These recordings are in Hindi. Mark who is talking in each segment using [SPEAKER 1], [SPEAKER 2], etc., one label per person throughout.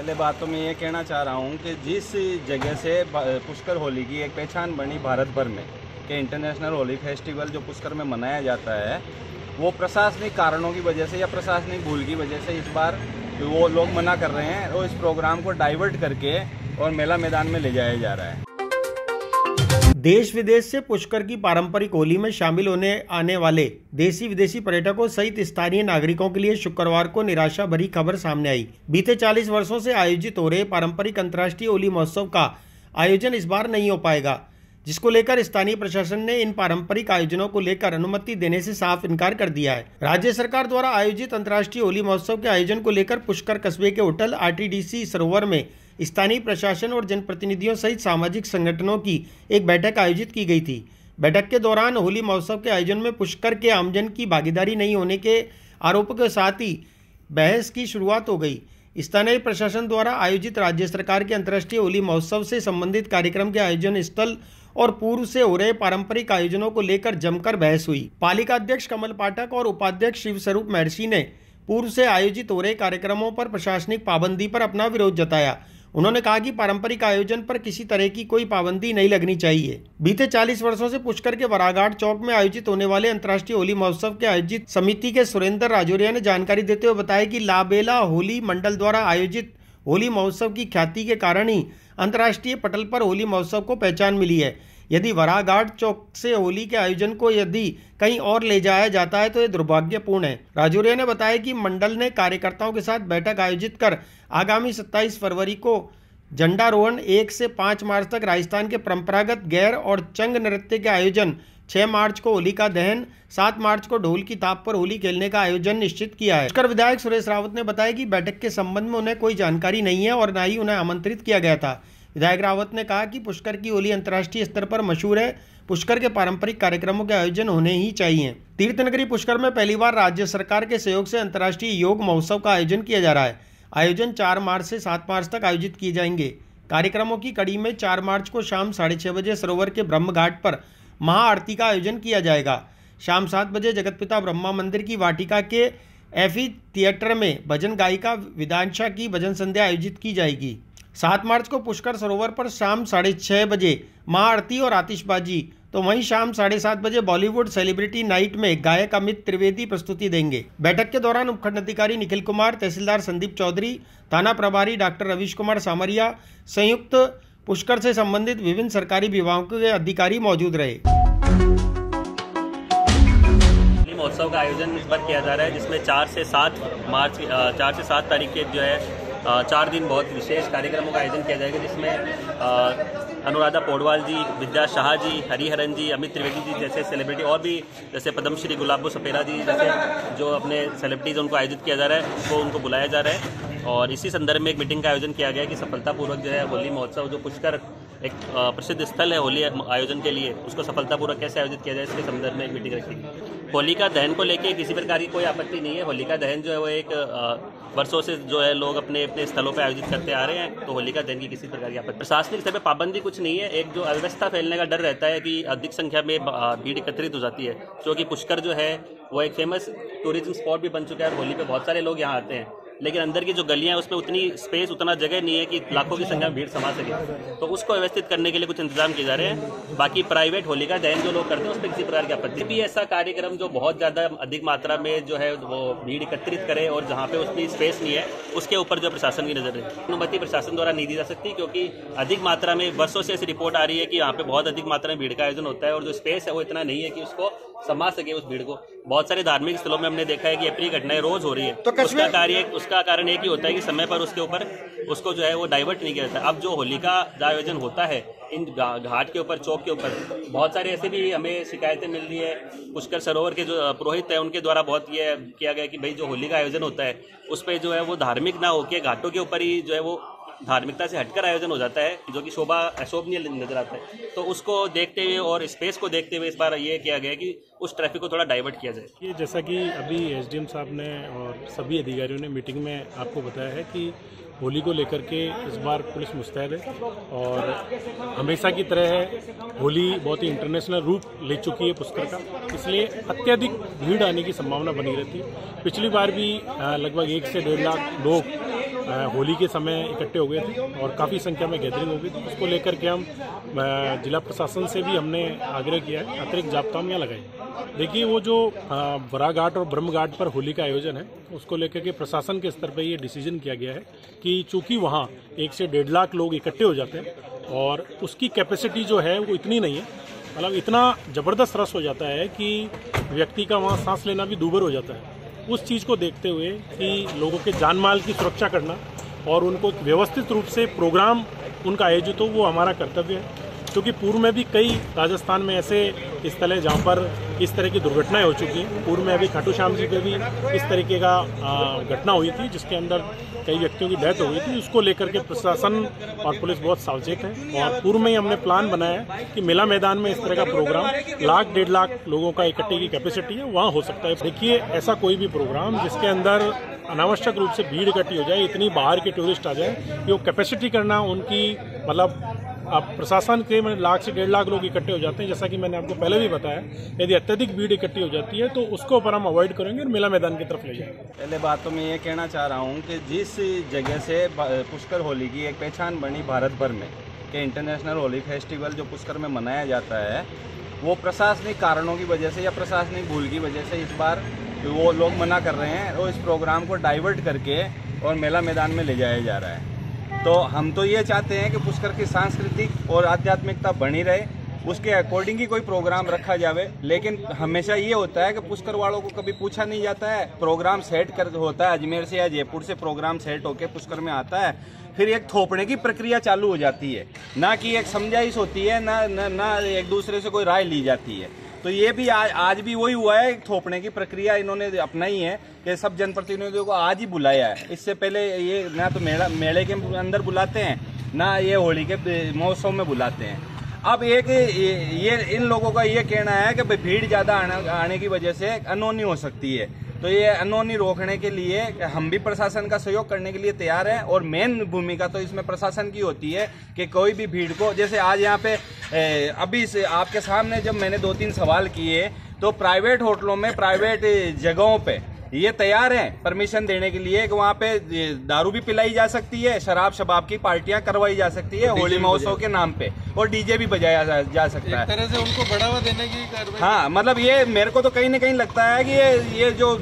[SPEAKER 1] पहले बात तो मैं ये कहना चाह रहा हूँ कि जिस जगह से पुष्कर होली की एक पहचान बनी भारत भर में कि इंटरनेशनल होली फेस्टिवल जो पुष्कर में मनाया जाता है, वो प्रशासनिक कारणों की वजह से या प्रशासनिक भूल की वजह से इस बार वो लोग मना कर रहे हैं और इस प्रोग्राम को डाइवर्ट करके और मेला मैदान में ले जाया जा रहा है।
[SPEAKER 2] देश विदेश से पुष्कर की पारंपरिक होली में शामिल होने आने वाले देशी विदेशी पर्यटकों सहित स्थानीय नागरिकों के लिए शुक्रवार को निराशा भरी खबर सामने आई। बीते 40 वर्षों से आयोजित हो रहे पारंपरिक अंतर्राष्ट्रीय होली महोत्सव का आयोजन इस बार नहीं हो पाएगा, जिसको लेकर स्थानीय प्रशासन ने इन पारंपरिक आयोजनों को लेकर अनुमति देने से साफ इनकार कर दिया है। राज्य सरकार द्वारा आयोजित अंतर्राष्ट्रीय होली महोत्सव के आयोजन को लेकर पुष्कर कस्बे के होटल आरटीडीसी सरोवर में स्थानीय प्रशासन और जनप्रतिनिधियों सहित सामाजिक संगठनों की एक बैठक आयोजित की गई थी। बैठक के दौरान होली महोत्सव के आयोजन में पुष्कर के आमजन की भागीदारी नहीं होने के आरोपों के साथ ही बहस की शुरुआत हो गई। स्थानीय प्रशासन द्वारा आयोजित राज्य सरकार के अंतर्राष्ट्रीय होली महोत्सव से संबंधित कार्यक्रम के आयोजन स्थल और पूर्व से हो रहे पारंपरिक आयोजनों को लेकर जमकर बहस हुई। पालिका अध्यक्ष कमल पाठक और उपाध्यक्ष शिव स्वरूप महर्षि ने पूर्व से आयोजित हो रहे कार्यक्रमों पर प्रशासनिक पाबंदी पर अपना विरोध जताया। उन्होंने कहा कि पारंपरिक आयोजन पर किसी तरह की कोई पाबंदी नहीं लगनी चाहिए। बीते 40 वर्षों से पुष्कर के वराघाट चौक में आयोजित होने वाले अंतर्राष्ट्रीय होली महोत्सव के आयोजित समिति के सुरेंद्र राजौरिया ने जानकारी देते हुए बताया कि लाबेला होली मंडल द्वारा आयोजित होली महोत्सव की ख्याति के कारण ही अंतर्राष्ट्रीय पटल पर होली महोत्सव को पहचान मिली है। यदि वराघाट चौक से होली के आयोजन को यदि कहीं और ले जाया जाता है तो ये दुर्भाग्यपूर्ण है। राजौरिया ने बताया कि मंडल ने कार्यकर्ताओं के साथ बैठक आयोजित कर आगामी 27 फरवरी को झंडारोहण, 1 से 5 मार्च तक राजस्थान के परंपरागत गैर और चंग नृत्य के आयोजन, 6 मार्च को होलिका दहन, 7 मार्च को ढोल की ताप पर होली खेलने का आयोजन निश्चित किया है। पुष्कर विधायक सुरेश रावत ने बताया कि बैठक के संबंध में उन्हें कोई जानकारी नहीं है और न ही उन्हें आमंत्रित किया गया था। विधायक रावत ने कहा कि पुष्कर की होली अंतर्राष्ट्रीय स्तर पर मशहूर है। पुष्कर के पारंपरिक कार्यक्रमों के आयोजन होने ही चाहिए। तीर्थनगरी पुष्कर में पहली बार राज्य सरकार के सहयोग से अंतर्राष्ट्रीय योग महोत्सव का आयोजन किया जा रहा है। आयोजन 4 मार्च से 7 मार्च तक आयोजित किए जाएंगे। कार्यक्रमों की कड़ी में 4 मार्च को शाम 6:30 बजे सरोवर के ब्रह्म घाट पर महाआरती का आयोजन किया जाएगा। शाम 7 बजे जगतपिता ब्रह्मा मंदिर की वाटिका के एफी थिएटर में भजन गायिका विधांशा की भजन संध्या आयोजित की जाएगी। 7 मार्च को पुष्कर सरोवर पर शाम 6:30 बजे महाआरती और आतिशबाजी, तो वहीं शाम 7:30 बजे बॉलीवुड सेलिब्रिटी नाइट में गायक अमित त्रिवेदी प्रस्तुति देंगे। बैठक के दौरान उपखंड अधिकारी निखिल कुमार, तहसीलदार संदीप चौधरी, थाना प्रभारी डॉक्टर रवीश कुमार सामरिया, संयुक्त पुष्कर से संबंधित विभिन्न सरकारी विभागों के अधिकारी मौजूद रहे।
[SPEAKER 3] महोत्सव का आयोजन इस बार किया जा रहा है, जिसमें 4 से 7 तारीख के जो है 4 दिन बहुत विशेष कार्यक्रमों का आयोजन किया जाएगा, जिसमें अनुराधा पौडवाल जी, विद्या शाह जी, हरिहरन जी, अमित त्रिवेदी जी जैसे सेलिब्रिटी और भी जैसे पद्मश्री गुलाबो सपेरा जी जैसे जो अपने सेलिब्रिटीज उनको आयोजित किया जा रहा है, वो उनको बुलाया जा रहा है। और इसी संदर्भ में एक मीटिंग का आयोजन किया गया है कि सफलतापूर्वक जो है होली महोत्सव जो पुष्कर एक प्रसिद्ध स्थल है होली आयोजन के लिए, उसको सफलतापूर्वक कैसे आयोजित किया जाए इसके संदर्भ में एक मीटिंग रखी। होलिका दहन को लेके किसी प्रकार की कोई आपत्ति नहीं है। होलिका दहन जो है वो एक वर्षों से जो है लोग अपने अपने स्थलों पर आयोजित करते आ रहे हैं, तो होलिका दहन की किसी प्रकार की आपत्ति प्रशासनिक स्तर पर पाबंदी कुछ नहीं है। एक जो अव्यवस्था फैलने का डर रहता है कि अधिक संख्या में भीड़ एकत्रित हो जाती है, क्योंकि पुष्कर जो है वो एक फेमस टूरिज्म स्पॉट भी बन चुका है और होली पे बहुत सारे लोग यहाँ आते हैं, लेकिन अंदर की जो गलियां हैं उसमें उतनी स्पेस, उतना जगह नहीं है कि लाखों की संख्या में भीड़ समा सके, तो उसको व्यवस्थित करने के लिए कुछ इंतजाम किए जा रहे हैं। बाकी प्राइवेट होलिका दहन जो लोग करते हैं उस पर किसी प्रकार की आपत्ति भी। ऐसा कार्यक्रम जो बहुत ज़्यादा अधिक मात्रा में जो है वो भीड़ एकत्रित करे और जहाँ पे उसकी स्पेस नहीं है, उसके ऊपर जो प्रशासन की नजर है, अनुमति प्रशासन द्वारा नहीं दी जा सकती, क्योंकि अधिक मात्रा में वर्षों से ऐसी रिपोर्ट आ रही है कि यहाँ पे बहुत अधिक मात्रा में भीड़ का आयोजन होता है और जो स्पेस है वो इतना नहीं है कि उसको समा सके उस भीड़ को। बहुत सारे धार्मिक स्थलों में हमने देखा है कि ऐसी घटनाएं रोज हो रही है, तो उसका कारण एक ही होता है कि समय पर उसके ऊपर उसको जो है वो डाइवर्ट नहीं किया जाता। अब जो होलिका आयोजन होता है इन घाट के ऊपर, चौक के ऊपर, बहुत सारे ऐसे भी हमें शिकायतें मिल रही है। पुष्कर सरोवर के जो पुरोहित है उनके द्वारा बहुत ये किया गया कि भाई जो होली का आयोजन होता है उस पर जो है वो धार्मिक ना होके घाटों के ऊपर ही जो है वो धार्मिकता से हटकर आयोजन हो जाता है, जो कि अशोभनीय नजर आता है। तो उसको देखते हुए और स्पेस को देखते हुए इस बार ये किया गया कि उस ट्रैफिक को थोड़ा डाइवर्ट किया जाए।
[SPEAKER 4] ये जैसा कि अभी एसडीएम साहब ने और सभी अधिकारियों ने मीटिंग में आपको बताया है कि होली को लेकर के इस बार पुलिस मुस्तैद है और हमेशा की तरह है, होली बहुत ही इंटरनेशनल रूप ले चुकी है पुष्कर का, इसलिए अत्यधिक भीड़ आने की संभावना बनी रहती है। पिछली बार भी लगभग 1 से 1.5 लाख लोग होली के समय इकट्ठे हो गए थे और काफ़ी संख्या में गैदरिंग हो गई थी। उसको लेकर के हम जिला प्रशासन से भी हमने आग्रह किया है अतिरिक्त जाब्ता हम यहाँ लगाए। देखिए वो जो बरा घाट और ब्रह्म घाट पर होली का आयोजन है उसको लेकर के प्रशासन के स्तर पर ये डिसीजन किया गया है कि चूंकि वहाँ 1 से 1.5 लाख लोग इकट्ठे हो जाते हैं और उसकी कैपेसिटी जो है वो इतनी नहीं है, मतलब इतना ज़बरदस्त रस हो जाता है कि व्यक्ति का वहाँ सांस लेना भी दूभर हो जाता है। उस चीज़ को देखते हुए कि लोगों के जान माल की सुरक्षा करना और उनको व्यवस्थित रूप से प्रोग्राम उनका आयोजित हो वो हमारा कर्तव्य है। क्योंकि पूर्व में भी कई राजस्थान में ऐसे स्थल है जहाँ पर इस तरह की दुर्घटनाएं हो चुकी हैं। पूर्व में अभी खाटू श्याम जी पे भी इस तरीके का घटना हुई थी जिसके अंदर कई व्यक्तियों की डेथ हो गई थी। उसको लेकर के प्रशासन और पुलिस बहुत सावचेत है और पूर्व में ही हमने प्लान बनाया है कि मेला मैदान में इस तरह का प्रोग्राम 1-1.5 लाख लोगों का इकट्ठे की कैपेसिटी है वहाँ हो सकता है। देखिए ऐसा कोई भी प्रोग्राम जिसके अंदर अनावश्यक रूप से भीड़ इकट्ठी हो जाए, इतनी बाहर के टूरिस्ट आ जाए कि वो कैपेसिटी करना उनकी मतलब अब प्रशासन के में 1 से 1.5 लाख लोग इकट्ठे हो जाते हैं। जैसा कि मैंने आपको पहले भी बताया, यदि अत्यधिक भीड़ इकट्ठी हो जाती है तो उसको ऊपर हम अवॉइड करेंगे और मेला मैदान की तरफ ले जाएंगे।
[SPEAKER 1] पहले बात तो मैं ये कहना चाह रहा हूँ कि जिस जगह से पुष्कर होली की एक पहचान बनी भारत भर में कि इंटरनेशनल होली फेस्टिवल जो पुष्कर में मनाया जाता है वो प्रशासनिक कारणों की वजह से या प्रशासनिक भूल की वजह से इस बार वो लोग मना कर रहे हैं और इस प्रोग्राम को डाइवर्ट करके और मेला मैदान में ले जाया जा रहा है। तो हम तो ये चाहते हैं कि पुष्कर की सांस्कृतिक और आध्यात्मिकता बनी रहे, उसके अकॉर्डिंग ही कोई प्रोग्राम रखा जावे। लेकिन हमेशा ये होता है कि पुष्कर वालों को कभी पूछा नहीं जाता है, प्रोग्राम सेट कर होता है, अजमेर से या जयपुर से प्रोग्राम सेट होके पुष्कर में आता है, फिर एक थोपने की प्रक्रिया चालू हो जाती है, ना कि एक समझाइश होती है, ना एक दूसरे से कोई राय ली जाती है। तो ये भी आज भी वही हुआ है, थोपने की प्रक्रिया इन्होंने अपनाई है कि सब जनप्रतिनिधियों को आज ही बुलाया है। इससे पहले ये ना तो मेले के अंदर बुलाते हैं, ना ये होली के महोत्सव में बुलाते हैं। अब एक ये इन लोगों का ये कहना है कि भीड़ ज्यादा आने की वजह से अनहोनी हो सकती है। तो ये अनहोनी रोकने के लिए हम भी प्रशासन का सहयोग करने के लिए तैयार हैं और मेन भूमिका तो इसमें प्रशासन की होती है कि कोई भी भीड़ को, जैसे आज यहाँ पे अभी से आपके सामने जब मैंने 2-3 सवाल किए तो प्राइवेट होटलों में, प्राइवेट जगहों पे ये तैयार हैं परमिशन देने के लिए कि वहाँ पे दारू भी पिलाई जा सकती है, शराब की पार्टियां करवाई जा सकती है होली महोत्सव के नाम पे, और डीजे भी बजाया जा सकता है।
[SPEAKER 5] एक तरह से उनको बढ़ावा देने की कार्रवाई।
[SPEAKER 1] हाँ, मतलब ये मेरे को तो कहीं ना कहीं लगता है कि ये जो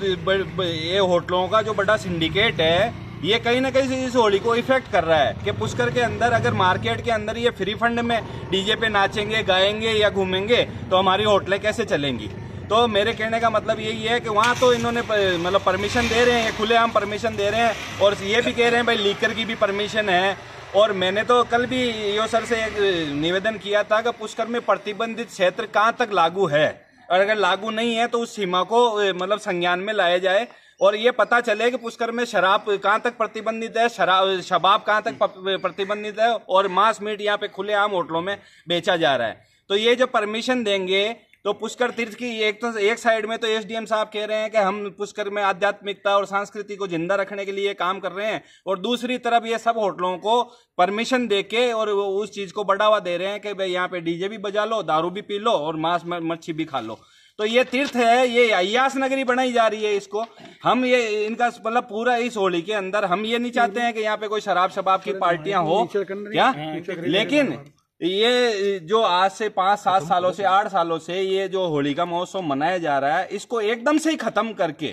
[SPEAKER 1] ये होटलों का जो बड़ा सिंडिकेट है ये कहीं ना कहीं इस होली को इफेक्ट कर रहा है कि पुष्कर के अंदर अगर मार्केट के अंदर ये फ्री फंड में डीजे पे नाचेंगे, गाएंगे या घूमेंगे तो हमारी होटलें कैसे चलेंगी। तो मेरे कहने का मतलब यही है कि वहाँ तो इन्होंने मतलब परमिशन दे रहे हैं, खुलेआम परमिशन दे रहे हैं और ये भी कह रहे हैं भाई लीकर की भी परमिशन है। और मैंने तो कल भी ईओ सर से एक निवेदन किया था कि पुष्कर में प्रतिबंधित क्षेत्र कहाँ तक लागू है, और अगर लागू नहीं है तो उस सीमा को मतलब संज्ञान में लाया जाए और ये पता चले कि पुष्कर में शराब कहाँ तक प्रतिबंधित है, शबाब कहाँ तक प्रतिबंधित है और मांस मीट यहाँ पे खुलेआम होटलों में बेचा जा रहा है। तो ये जो परमिशन देंगे तो पुष्कर तीर्थ की एक साइड में तो एसडीएम साहब कह रहे हैं कि हम पुष्कर में आध्यात्मिकता और संस्कृति को जिंदा रखने के लिए काम कर रहे हैं, और दूसरी तरफ ये सब होटलों को परमिशन देके और उस चीज को बढ़ावा दे रहे हैं कि भाई यहाँ पे डीजे भी बजा लो, दारू भी पी लो और मांस मच्छी भी खा लो। तो ये तीर्थ है, ये अय्यास नगरी बनाई जा रही है। इसको हम ये इनका मतलब पूरा इस होली के अंदर हम ये नहीं चाहते हैं कि यहाँ पे कोई शबाब की पार्टियां हो क्या, लेकिन ये जो आज से 5-7 सालों से 8 सालों से ये जो होली का महोत्सव मनाया जा रहा है इसको एकदम से ही खत्म करके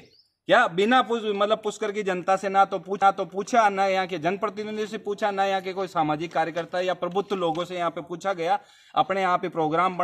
[SPEAKER 1] क्या बिना मतलब पुष्कर की जनता से ना तो पूछा, ना यहाँ के जनप्रतिनिधि से पूछा, ना यहाँ के कोई सामाजिक कार्यकर्ता या प्रबुद्ध लोगों से यहाँ पे पूछा गया, अपने यहाँ पे प्रोग्राम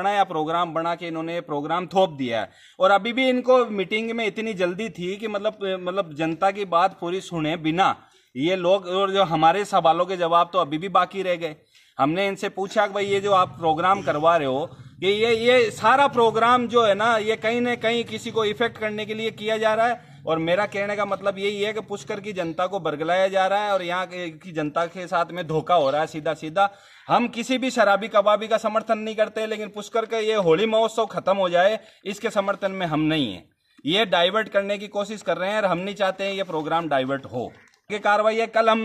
[SPEAKER 1] बना के इन्होंने प्रोग्राम थोप दिया है। और अभी भी इनको मीटिंग में इतनी जल्दी थी कि मतलब जनता की बात पूरी सुने बिना ये लोग, और जो हमारे सवालों के जवाब तो अभी भी बाकी रह गए। हमने इनसे पूछा कि भाई ये जो आप प्रोग्राम करवा रहे हो कि ये सारा प्रोग्राम जो है ना ये कहीं न कहीं किसी को इफेक्ट करने के लिए किया जा रहा है। और मेरा कहने का मतलब यही है कि पुष्कर की जनता को बरगलाया जा रहा है और यहाँ की जनता के साथ में धोखा हो रहा है सीधा सीधा। हम किसी भी शराबी कबाबी का समर्थन नहीं करते, लेकिन पुष्कर का ये होली महोत्सव खत्म हो जाए इसके समर्थन में हम नहीं है। ये डाइवर्ट करने की कोशिश कर रहे हैं और हम नहीं चाहते हैं ये प्रोग्राम डाइवर्ट हो। ये कार्रवाई है, कल हम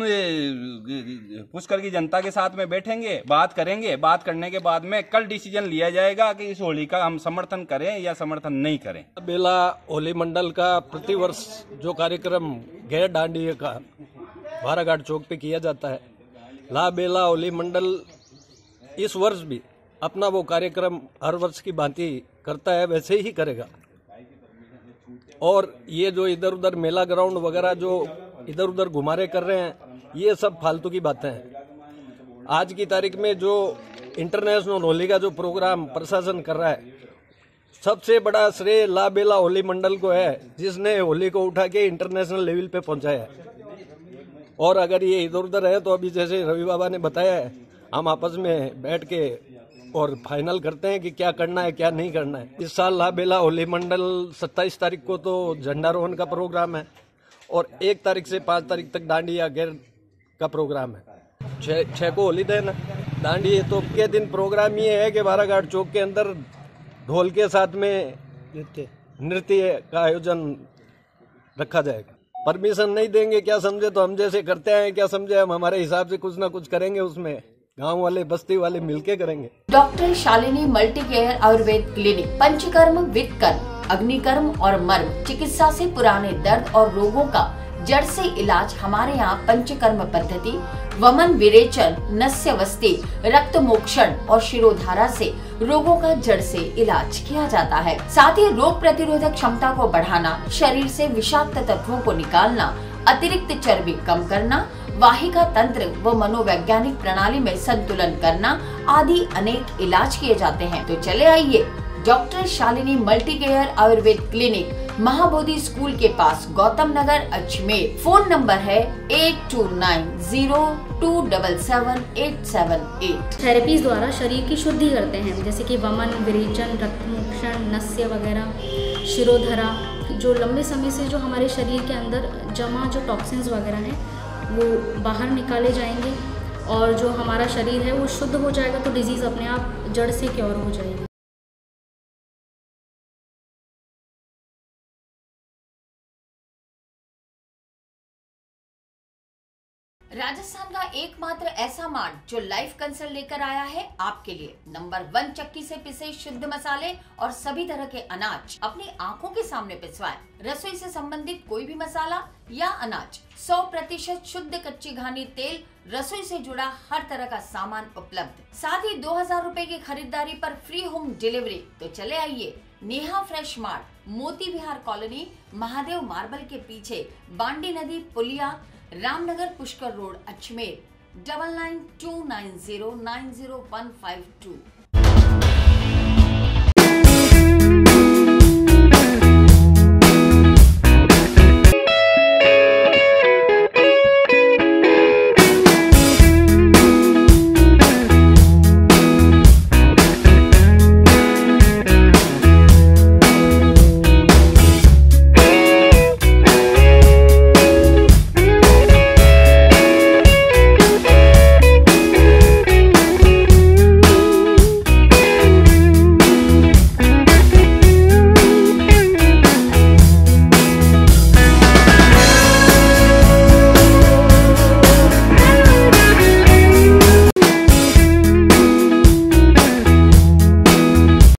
[SPEAKER 1] पुष्कर की जनता के साथ में बैठेंगे, बात करेंगे, बात करने के बाद में कल डिसीजन लिया जाएगा कि इस होली का हम समर्थन करें या समर्थन नहीं करें।
[SPEAKER 5] बेला होली मंडल का प्रतिवर्ष जो कार्यक्रम गैर डांडिये का
[SPEAKER 6] भाराघाट चौक पे किया जाता है। ला बेला होली मंडल इस वर्ष भी अपना वो कार्यक्रम हर वर्ष की भांति करता है, वैसे ही करेगा। और ये जो इधर उधर मेला ग्राउंड वगैरह जो इधर उधर घुमारे कर रहे हैं, ये सब फालतू की बातें हैं। आज की तारीख में जो इंटरनेशनल होली का जो प्रोग्राम प्रशासन कर रहा है, सबसे बड़ा श्रेय ला बेला होली मंडल को है, जिसने होली को उठा के इंटरनेशनल लेवल पे पहुंचाया है। और अगर ये इधर उधर है तो अभी जैसे रवि बाबा ने बताया है, हम आपस में बैठ के और फाइनल करते हैं कि क्या करना है क्या नहीं करना है। इस साल ला बेला होली मंडल 27 तारीख को तो झंडारोहण का प्रोग्राम है और 1 तारीख से 5 तारीख तक डांडिया गेर का प्रोग्राम है। 6 को होली देन दांडी तो के दिन प्रोग्राम ये है कि भाराघाट चौक के अंदर ढोल के साथ में नृत्य का आयोजन रखा जाएगा। परमिशन नहीं देंगे क्या समझे तो हम जैसे करते हैं, क्या समझे हम हमारे हिसाब से कुछ ना कुछ करेंगे, उसमें गांव वाले बस्ती वाले मिलके करेंगे।
[SPEAKER 7] Doctor Shalini multi care Ayurveda clinic Panchakarma, वित्तकर्म, अग्निकर्म और मर्म चिकित्सा से पुराने दर्द और रोगों का जड़ से इलाज हमारे यहाँ पंचकर्म पद्धति, वमन विरेचन, नस्यवस्ती, रक्त मोक्षण और शिरोधारा से रोगों का जड़ से इलाज किया जाता है। साथ ही रोग प्रतिरोधक क्षमता को बढ़ाना, शरीर से विषाक्त तत्वों को निकालना, अतिरिक्त चर्बी कम करना, वाहिका तंत्र व मनोवैज्ञानिक प्रणाली में संतुलन करना आदि अनेक इलाज किए जाते हैं। तो चले आइए doctor Shalini multi care Ayurveda clinic, Mahabodhi school के पास, गौतम नगर, अजमेर। फोन नंबर है 8290277878।
[SPEAKER 8] थेरेपीज द्वारा शरीर की शुद्धि करते हैं, जैसे कि वमन विरेचन, रक्तमोक्षण, नस्य वगैरह, शिरोधरा। जो लंबे समय से जो हमारे शरीर के अंदर जमा जो टॉक्सिन्स वगैरह हैं वो बाहर निकाले जाएंगे और जो हमारा शरीर है वो शुद्ध हो जाएगा, तो डिजीज़ अपने आप जड़ से क्योर हो जाएगी।
[SPEAKER 7] राजस्थान का एकमात्र ऐसा मार्ट जो लाइव कंसल्ट लेकर आया है आपके लिए नंबर 1 चक्की से पिसे शुद्ध मसाले और सभी तरह के अनाज अपनी आंखों के सामने पिसवाएं। रसोई से संबंधित कोई भी मसाला या अनाज 100% शुद्ध कच्ची घानी तेल, रसोई से जुड़ा हर तरह का सामान उपलब्ध। साथ ही 2000 रुपए की खरीदारी पर फ्री होम डिलीवरी। तो चले आइए नेहा फ्रेश मार्ट, मोती विहार कॉलोनी, महादेव मार्बल के पीछे, बांडी नदी पुलिया, रामनगर पुष्कर रोड, अजमेर। 9929090152।